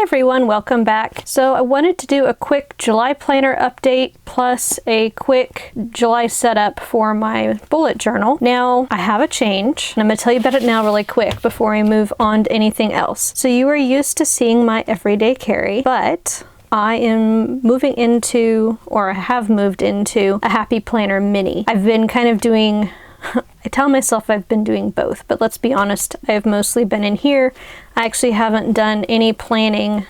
everyone, welcome back. So I wanted to do a quick July planner update plus a quick July setup for my bullet journal. Now I have a change and I'm going to tell you about it now really quick before I move on to anything else. So you are used to seeing my everyday carry, but I am moving into, or have moved into, a Happy Planner Mini. I've been kind of doing, I tell myself I've been doing both, but let's be honest, I've mostly been in here. I actually haven't done any planning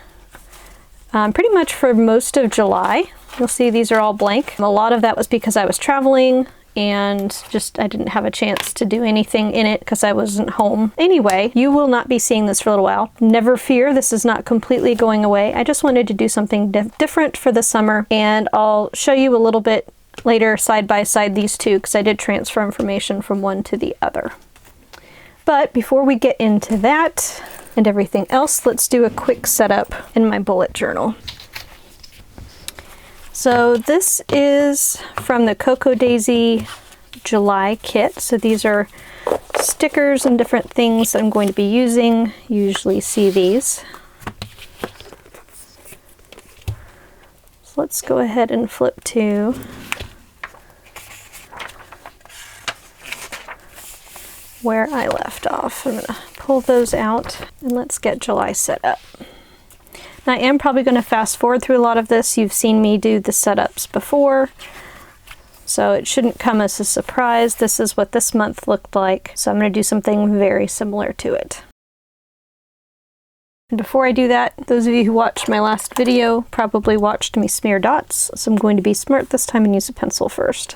pretty much for most of July. You'll see these are all blank. A lot of that was because I was traveling and just I didn't have a chance to do anything in it because I wasn't home. Anyway, you will not be seeing this for a little while. Never fear, this is not completely going away. I just wanted to do something different for the summer, and I'll show you a little bit later side by side these two because I did transfer information from one to the other. But before we get into that and everything else, let's do a quick setup in my bullet journal. So this is from the Cocoa Daisy July kit. So these are stickers and different things that I'm going to be using. You usually see these. So let's go ahead and flip to where I left off. I'm going to pull those out and let's get July set up. Now, I am probably going to fast forward through a lot of this. You've seen me do the setups before, so it shouldn't come as a surprise. This is what this month looked like, so I'm going to do something very similar to it. And before I do that, those of you who watched my last video probably watched me smear dots, so I'm going to be smart this time and use a pencil first.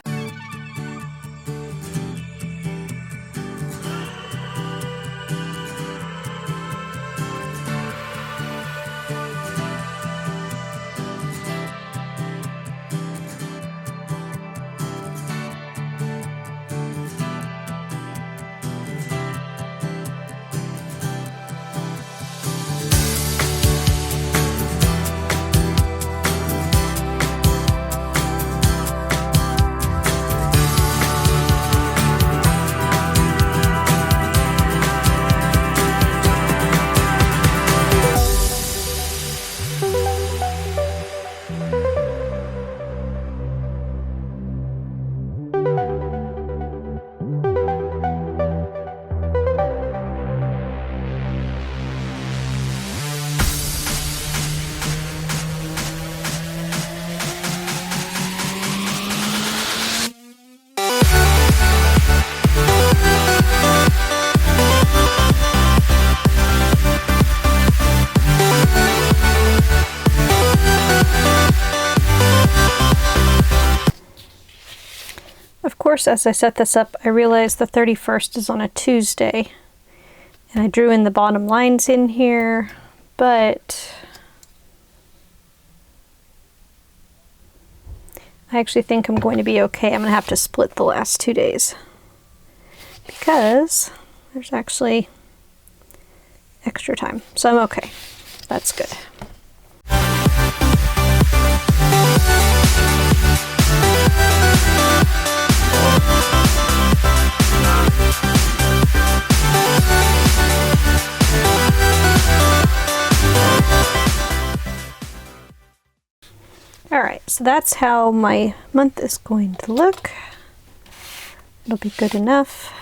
Of course, as I set this up, I realized the 31st is on a Tuesday, and I drew in the bottom lines in here, but I actually think I'm going to be okay. I'm going to have to split the last 2 days because there's actually extra time, so I'm okay. That's good. Alright, so that's how my month is going to look. It'll be good enough.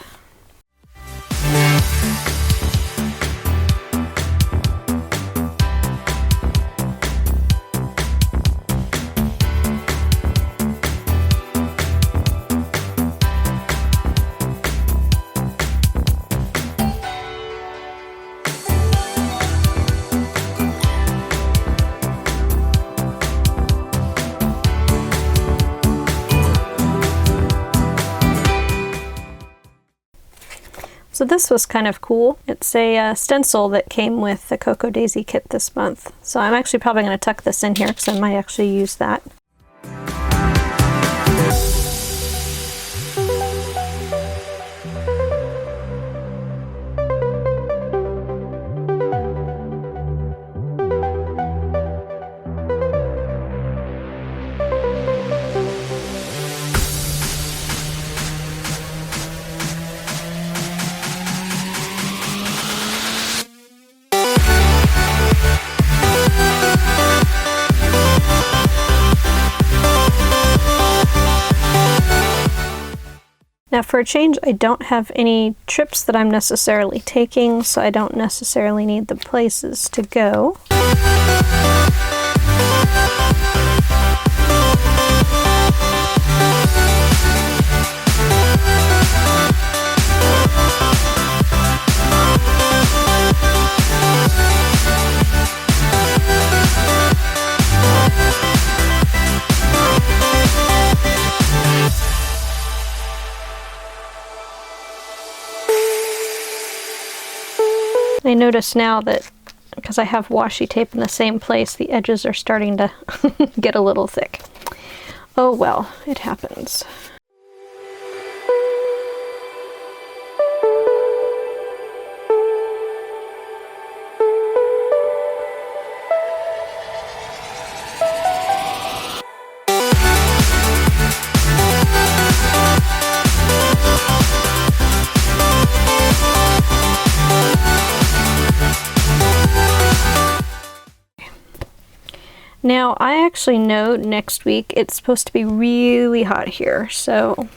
So this was kind of cool. It's a stencil that came with the Cocoa Daisy kit this month. So I'm actually probably going to tuck this in here because I might actually use that. for a change, I don't have any trips that I'm necessarily taking, so I don't necessarily need the places to go. I notice now that because I have washi tape in the same place, the edges are starting to get a little thick. Oh well, it happens. Now, I actually know next week it's supposed to be really hot here, so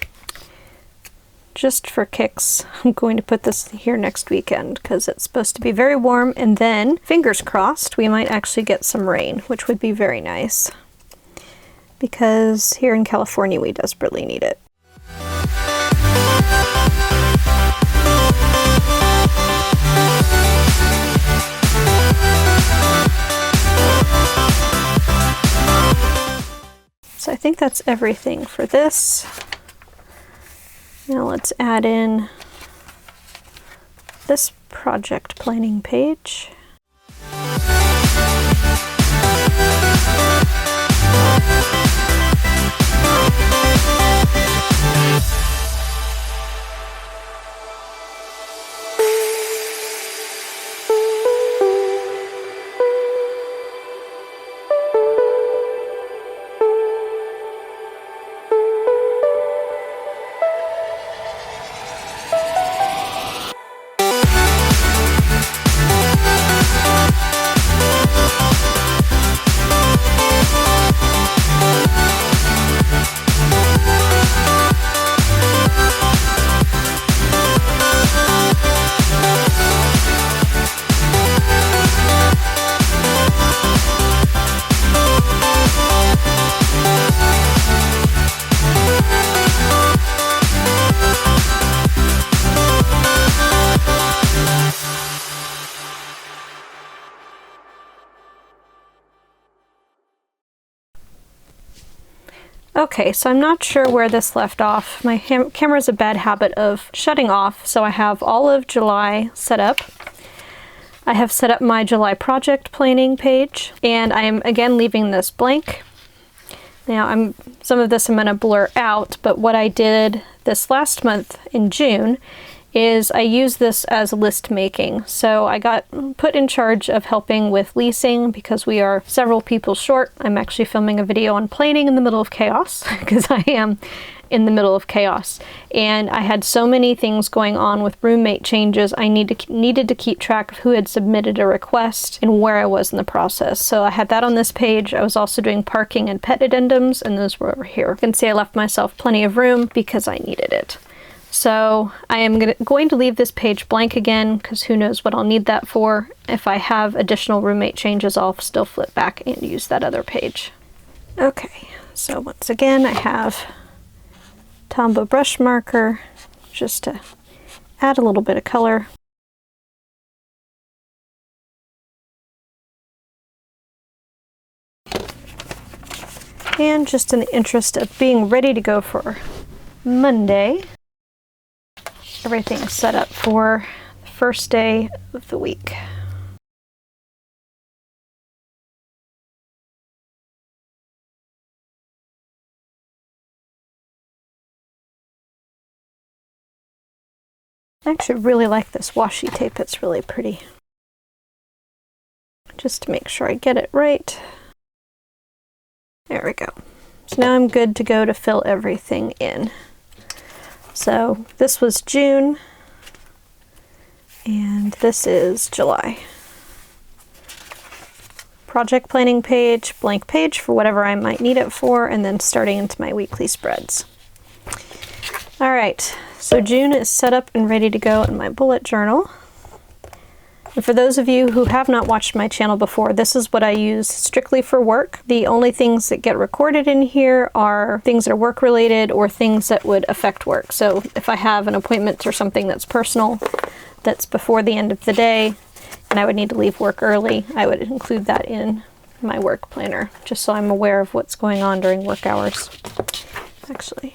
just for kicks, I'm going to put this here next weekend because it's supposed to be very warm, and then, fingers crossed, we might actually get some rain, which would be very nice because here in California we desperately need it. So I think that's everything for this. Now let's add in this project planning page. Okay, so I'm not sure where this left off. My camera has a bad habit of shutting off, so I have all of July set up. I have set up my July project planning page, and I am again leaving this blank. Now, some of this I'm going to blur out, but what I did this last month in June is I used this as list making. So I got put in charge of helping with leasing because we are several people short. I'm actually filming a video on planning in the middle of chaos because I am in the middle of chaos. And I had so many things going on with roommate changes. I needed to keep track of who had submitted a request and where I was in the process. So I had that on this page. I was also doing parking and pet addendums, and those were over here. You can see I left myself plenty of room because I needed it. So I am going to leave this page blank again because who knows what I'll need that for. If I have additional roommate changes, I'll still flip back and use that other page. Okay, so once again I have Tombow brush marker just to add a little bit of color. And just in the interest of being ready to go for Monday, everything's set up for the first day of the week. I actually really like this washi tape. It's really pretty. Just to make sure I get it right. There we go. So now I'm good to go to fill everything in. So this was June, and this is July. Project planning page, blank page for whatever I might need it for, and then starting into my weekly spreads. All right, So June is set up and ready to go in my bullet journal. And for those of you who have not watched my channel before, this is what I use strictly for work. The only things that get recorded in here are things that are work related or things that would affect work. So if I have an appointment or something that's personal, that's before the end of the day, and I would need to leave work early, I would include that in my work planner, just so I'm aware of what's going on during work hours. Actually,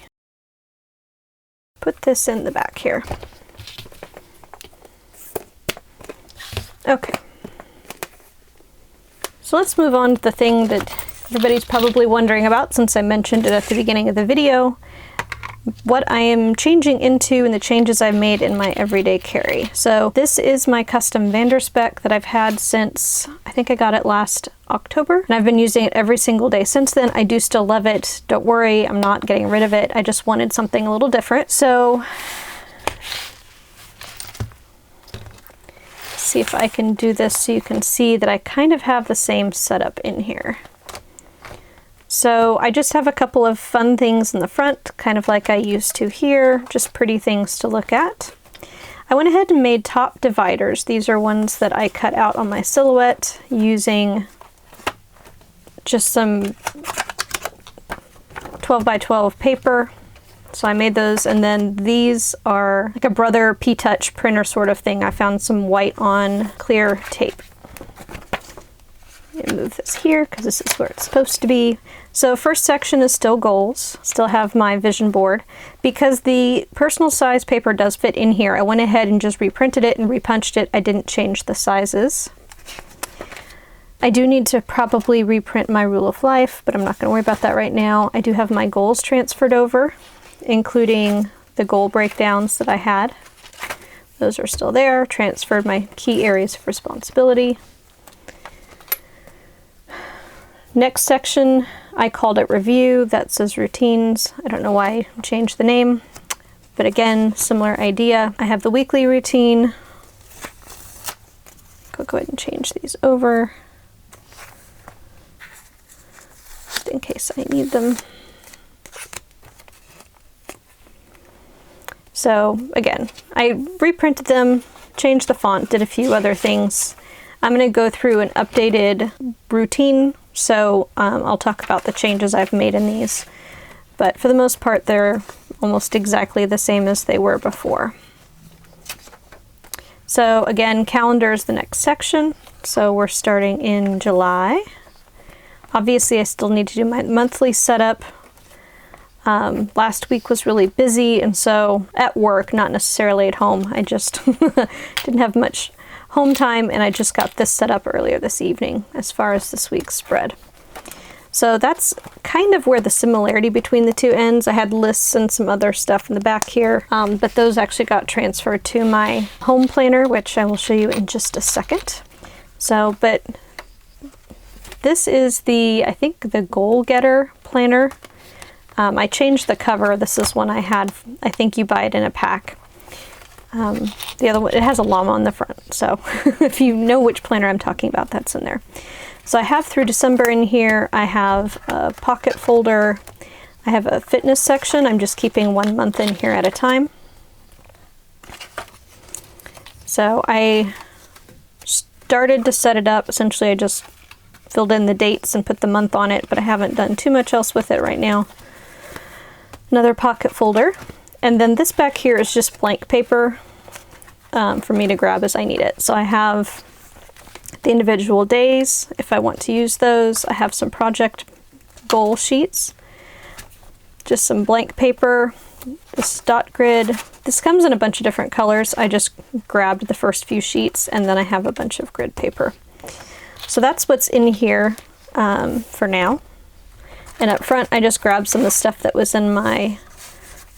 put this in the back here. Okay, so let's move on to the thing that everybody's probably wondering about, since I mentioned it at the beginning of the video, what I am changing into and the changes I've made in my everyday carry. So this is my custom Vanderspec that I've had since, I think I got it last October, and I've been using it every single day since then. I do still love it. Don't worry, I'm not getting rid of it. I just wanted something a little different. So see if I can do this so you can see that I kind of have the same setup in here. So I just have a couple of fun things in the front, kind of like I used to here, just pretty things to look at. I went ahead and made top dividers. These are ones that I cut out on my silhouette using just some 12 by 12 paper. So I made those, and then these are like a Brother P-Touch printer sort of thing. I found some white on clear tape. Let me move this here because this is where it's supposed to be. So first section is still goals. Still have my vision board. Because the personal size paper does fit in here, I went ahead and just reprinted it and repunched it. I didn't change the sizes. I do need to probably reprint my rule of life, but I'm not going to worry about that right now. I do have my goals transferred over, including the goal breakdowns that I had. Those are still there. Transferred my key areas of responsibility. Next section, I called it review. That says routines. I don't know why I changed the name, but again, similar idea. I have the weekly routine. I'll go ahead and change these over just in case I need them. So again, I reprinted them, changed the font, did a few other things. I'm going to go through an updated routine, so I'll talk about the changes I've made in these. But for the most part, they're almost exactly the same as they were before. So again, calendar is the next section. So we're starting in July. Obviously, I still need to do my monthly setup. Last week was really busy, and so at work, not necessarily at home, I just didn't have much home time, and I just got this set up earlier this evening as far as this week's spread. So that's kind of where the similarity between the two ends. I had lists and some other stuff in the back here, but those actually got transferred to my home planner, which I will show you in just a second. So, but this is I think the Goal Getter planner. I changed the cover. This is one I had. I think you buy it in a pack. The other one, it has a llama on the front, so if you know which planner I'm talking about, that's in there. So I have through December in here. I have a pocket folder. I have a fitness section. I'm just keeping 1 month in here at a time. So I started to set it up. Essentially, I just filled in the dates and put the month on it, but I haven't done too much else with it right now. Another pocket folder. And then this back here is just blank paper for me to grab as I need it. So I have the individual days, if I want to use those. I have some project goal sheets, just some blank paper, this dot grid. This comes in a bunch of different colors. I just grabbed the first few sheets, and then I have a bunch of grid paper. So that's what's in here for now. And up front, I just grabbed some of the stuff that was in my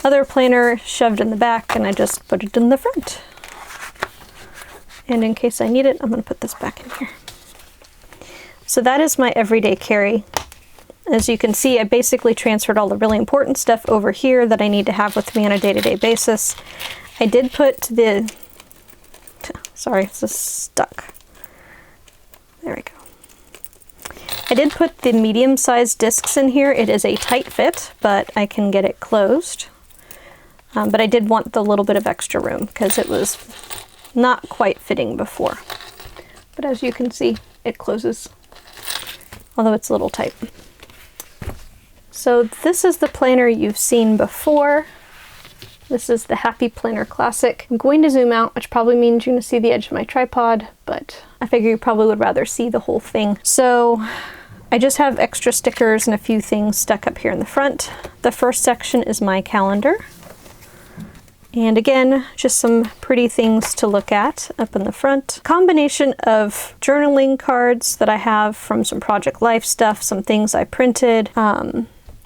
other planner, shoved in the back, and I just put it in the front. And in case I need it, I'm going to put this back in here. So that is my everyday carry. As you can see, I basically transferred all the really important stuff over here that I need to have with me on a day-to-day basis. I did put the... Sorry, it's just stuck. There we go. I did put the medium-sized discs in here. It is a tight fit, but I can get it closed. but I did want the little bit of extra room because it was not quite fitting before. But as you can see, it closes, although it's a little tight. So this is the planner you've seen before. This is the Happy Planner Classic. I'm going to zoom out, which probably means you're going to see the edge of my tripod, but I figure you probably would rather see the whole thing. So I just have extra stickers and a few things stuck up here in the front. The first section is my calendar. And again, just some pretty things to look at up in the front. Combination of journaling cards that I have from some Project Life stuff, some things I printed.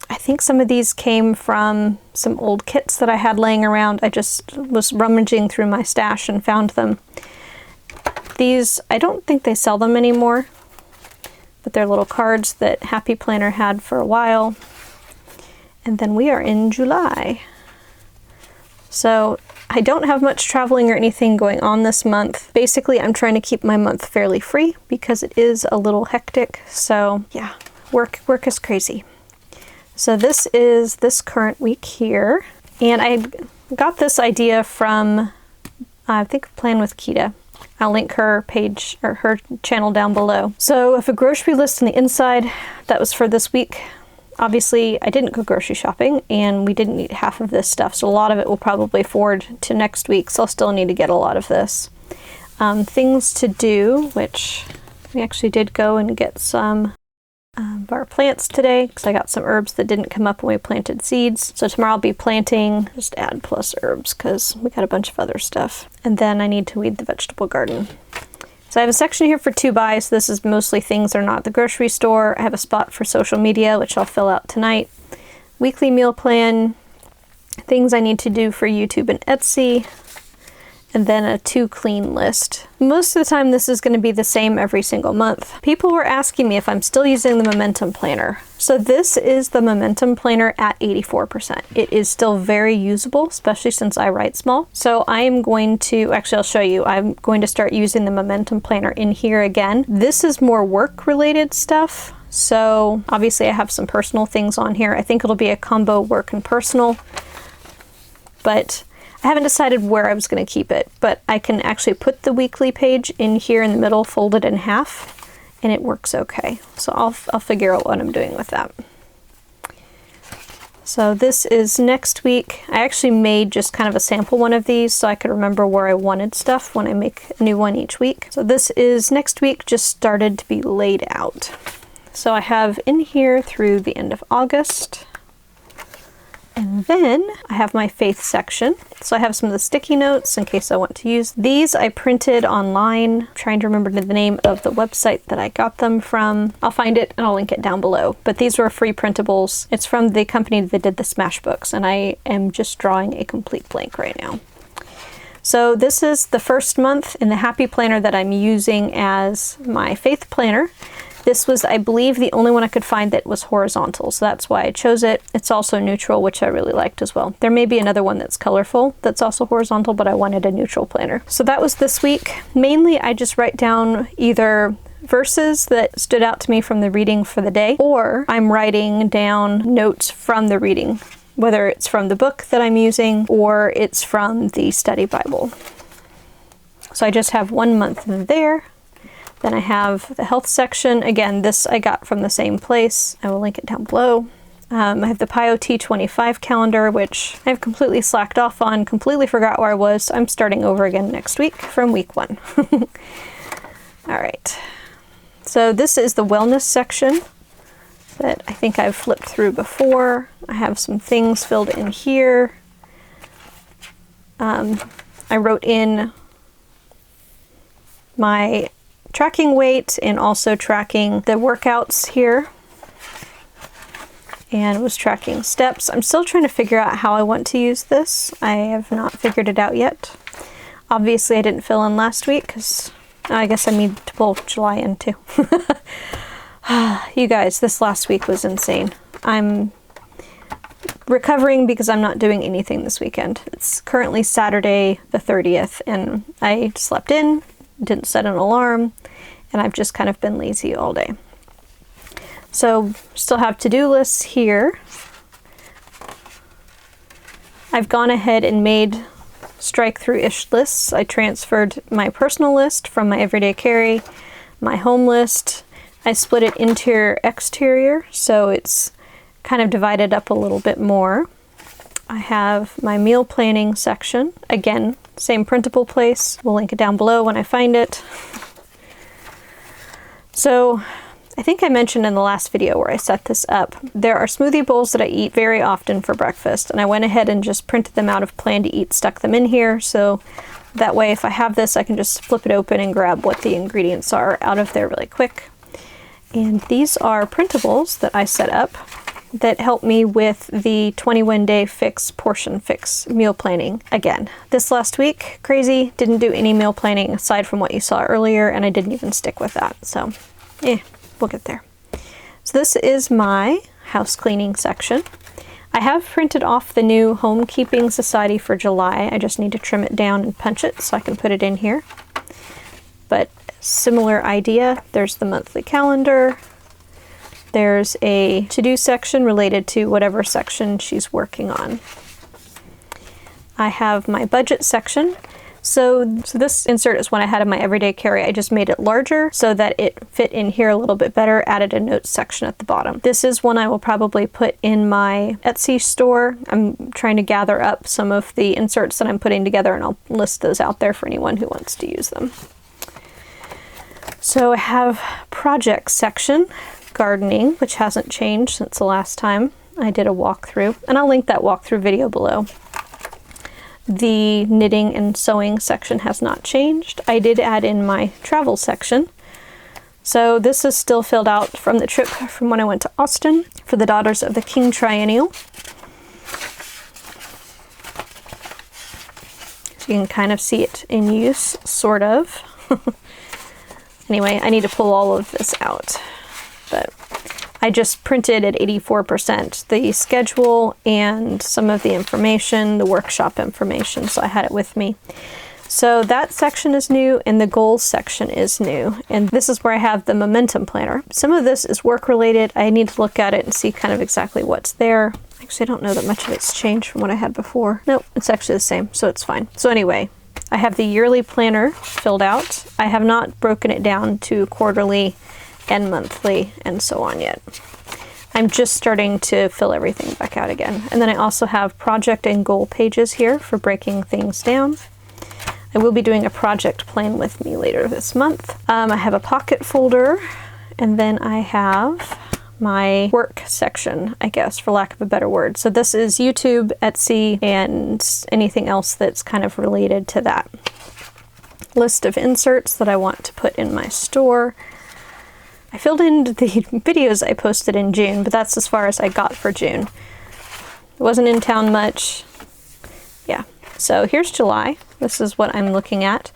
I think some of these came from some old kits that I had laying around. I just was rummaging through my stash and found them. These, I don't think they sell them anymore, but they're little cards that Happy Planner had for a while. And then we are in July. So I don't have much traveling or anything going on this month. Basically, I'm trying to keep my month fairly free because it is a little hectic. So yeah, work is crazy. So this is this current week here. And I got this idea from, I think, Plan with Kita. I'll link her page or her channel down below. So if a grocery list on the inside, that was for this week. Obviously, I didn't go grocery shopping and we didn't need half of this stuff. So a lot of it will probably forward to next week. So I'll still need to get a lot of this. Things to do, which we actually did go and get some of our plants today because I got some herbs that didn't come up when we planted seeds. So tomorrow I'll be planting, just add plus herbs because we got a bunch of other stuff. And then I need to weed the vegetable garden. So I have a section here for to buys. This is mostly things that are not at the grocery store. I have a spot for social media, which I'll fill out tonight. Weekly meal plan, things I need to do for YouTube and Etsy, and then a to clean list. Most of the time this is going to be the same every single month. People were asking me if I'm still using the Momentum Planner. So this is the Momentum Planner at 84%. It is still very usable, especially since I write small. So I am going to, actually I'll show you, I'm going to start using the Momentum Planner in here again. This is more work related stuff. So obviously I have some personal things on here. I think it'll be a combo work and personal, but I haven't decided where I was going to keep it, but I can actually put the weekly page in here in the middle, fold it in half, and it works okay. So I'll figure out what I'm doing with that. So this is next week. I actually made just kind of a sample one of these so I could remember where I wanted stuff when I make a new one each week. So this is next week, just started to be laid out. So I have in here through the end of August. And then I have my faith section. So I have some of the sticky notes in case I want to use. These I printed online. I'm trying to remember the name of the website that I got them from. I'll find it and I'll link it down below. But these were free printables. It's from the company that did the Smash Books, and I am just drawing a complete blank right now. So this is the first month in the Happy Planner that I'm using as my faith planner. This was, I believe, the only one I could find that was horizontal, so that's why I chose it. It's also neutral, which I really liked as well. There may be another one that's colorful that's also horizontal, but I wanted a neutral planner. So that was this week. Mainly, I just write down either verses that stood out to me from the reading for the day, or I'm writing down notes from the reading, whether it's from the book that I'm using or it's from the study Bible. So I just have 1 month there. Then I have the health section. Again, this I got from the same place. I will link it down below. I have the PWM 25 calendar, which I've completely slacked off on, completely forgot where I was. I'm starting over again next week from week 1. All right. So this is the wellness section that I think I've flipped through before. I have some things filled in here. I wrote in my tracking weight and also tracking the workouts here, and was tracking steps. I'm still trying to figure out how I want to use this. I have not figured it out yet. Obviously I didn't fill in last week because I guess I need to pull July in too. You guys, this last week was insane. I'm recovering because I'm not doing anything this weekend. It's currently Saturday the 30th and I slept in, didn't set an alarm, and I've just kind of been lazy all day. So still have to-do lists here. I've gone ahead and made strike-through-ish lists. I transferred my personal list from my everyday carry, my home list. I split it interior-exterior, so it's kind of divided up a little bit more. I have my meal planning section. Again, same printable place. We'll link it down below when I find it. So I think I mentioned in the last video where I set this up, there are smoothie bowls that I eat very often for breakfast, and I went ahead and just printed them out of Plan to Eat, stuck them in here, so that way if I have this I can just flip it open and grab what the ingredients are out of there really quick. And these are printables that I set up that help me with the 21-day fix, portion fix meal planning. Again, this last week, crazy, didn't do any meal planning aside from what you saw earlier, and I didn't even stick with that, so we'll get there. So this is my house cleaning section. I have printed off the new Homekeeping Society for July. I just need to trim it down and punch it so I can put it in here. But similar idea, there's the monthly calendar. There's a to-do section related to whatever section she's working on. I have my budget section. So this insert is one I had in my everyday carry. I just made it larger so that it fit in here a little bit better, added a notes section at the bottom. This is one I will probably put in my Etsy store. I'm trying to gather up some of the inserts that I'm putting together, and I'll list those out there for anyone who wants to use them. So I have project section. Gardening, which hasn't changed since the last time I did a walkthrough, and I'll link that walkthrough video below. The knitting and sewing section has not changed. I did add in my travel section. So this is still filled out from the trip from when I went to Austin for the Daughters of the King Triennial. So you can kind of see it in use, sort of. Anyway, I need to pull all of this out. But I just printed at 84% the schedule and some of the information, the workshop information, so I had it with me. So that section is new, and the goals section is new. And this is where I have the momentum planner. Some of this is work related. I need to look at it and see kind of exactly what's there. Actually, I don't know that much of it's changed from what I had before. Nope, it's actually the same, so it's fine. So anyway, I have the yearly planner filled out. I have not broken it down to quarterly and monthly and so on yet. I'm just starting to fill everything back out again. And then I also have project and goal pages here for breaking things down. I will be doing a project plan with me later this month. I have a pocket folder, and then I have my work section, I guess, for lack of a better word. So this is YouTube, Etsy, and anything else that's kind of related to that. List of inserts that I want to put in my store. I filled in the videos I posted in June, but that's as far as I got for June. I wasn't in town much. Yeah, so here's July. This is what I'm looking at.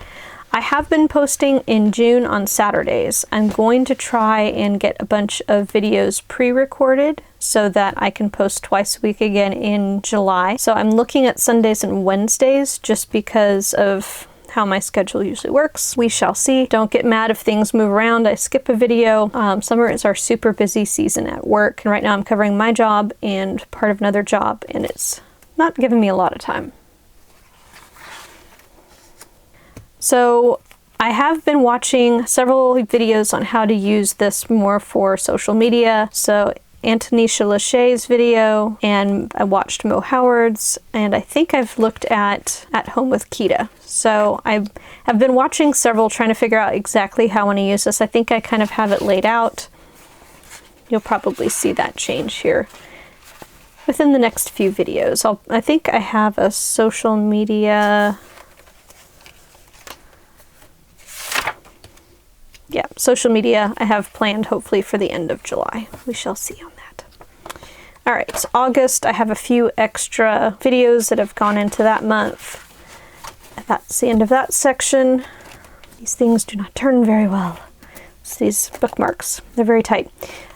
I have been posting in June on Saturdays. I'm going to try and get a bunch of videos pre-recorded so that I can post twice a week again in July. So I'm looking at Sundays and Wednesdays just because of how my schedule usually works. We shall see. Don't get mad if things move around. I skip a video. Summer is our super busy season at work, and right now I'm covering my job and part of another job, and it's not giving me a lot of time. So I have been watching several videos on how to use this more for social media. So Antonisha Lachey's video, and I watched Mo Howard's, and I think I've looked at Home with Kita. So I have been watching several, trying to figure out exactly how I want to use this. I think I kind of have it laid out. You'll probably see that change here within the next few videos. I think I have a social media... Yeah, social media I have planned hopefully for the end of July. We shall see on that. All right, so August, I have a few extra videos that have gone into that month. That's the end of that section. These things do not turn very well. It's these bookmarks, they're very tight.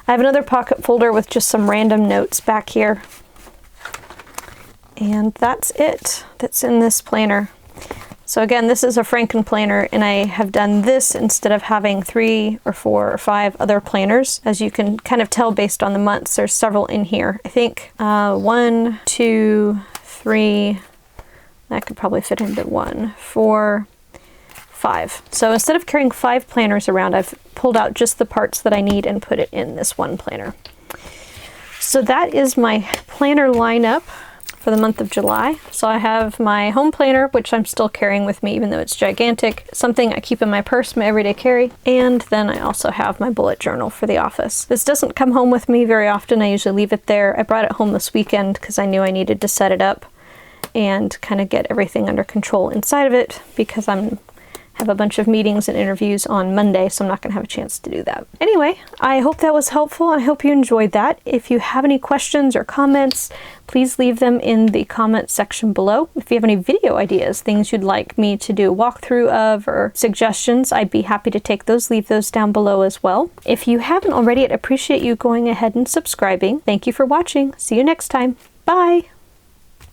I have another pocket folder with just some random notes back here. And that's it that's in this planner. So again, this is a Franken planner, and I have done this instead of having 3 or 4 or 5 other planners. As you can kind of tell based on the months, there's several in here. I think 1, 2, 3, that could probably fit into 1, 4, 5. So instead of carrying 5 planners around, I've pulled out just the parts that I need and put it in this one planner. So that is my planner lineup for the month of July. So I have my home planner, which I'm still carrying with me even though it's gigantic, something I keep in my purse, my everyday carry, and then I also have my bullet journal for the office. This doesn't come home with me very often. I usually leave it there. I brought it home this weekend because I knew I needed to set it up and kind of get everything under control inside of it because have a bunch of meetings and interviews on Monday, so I'm not going to have a chance to do that. Anyway, I hope that was helpful. I hope you enjoyed that. If you have any questions or comments, please leave them in the comment section below. If you have any video ideas, things you'd like me to do a walkthrough of, or suggestions, I'd be happy to take those. Leave those down below as well. If you haven't already, I'd appreciate you going ahead and subscribing. Thank you for watching. See you next time. Bye!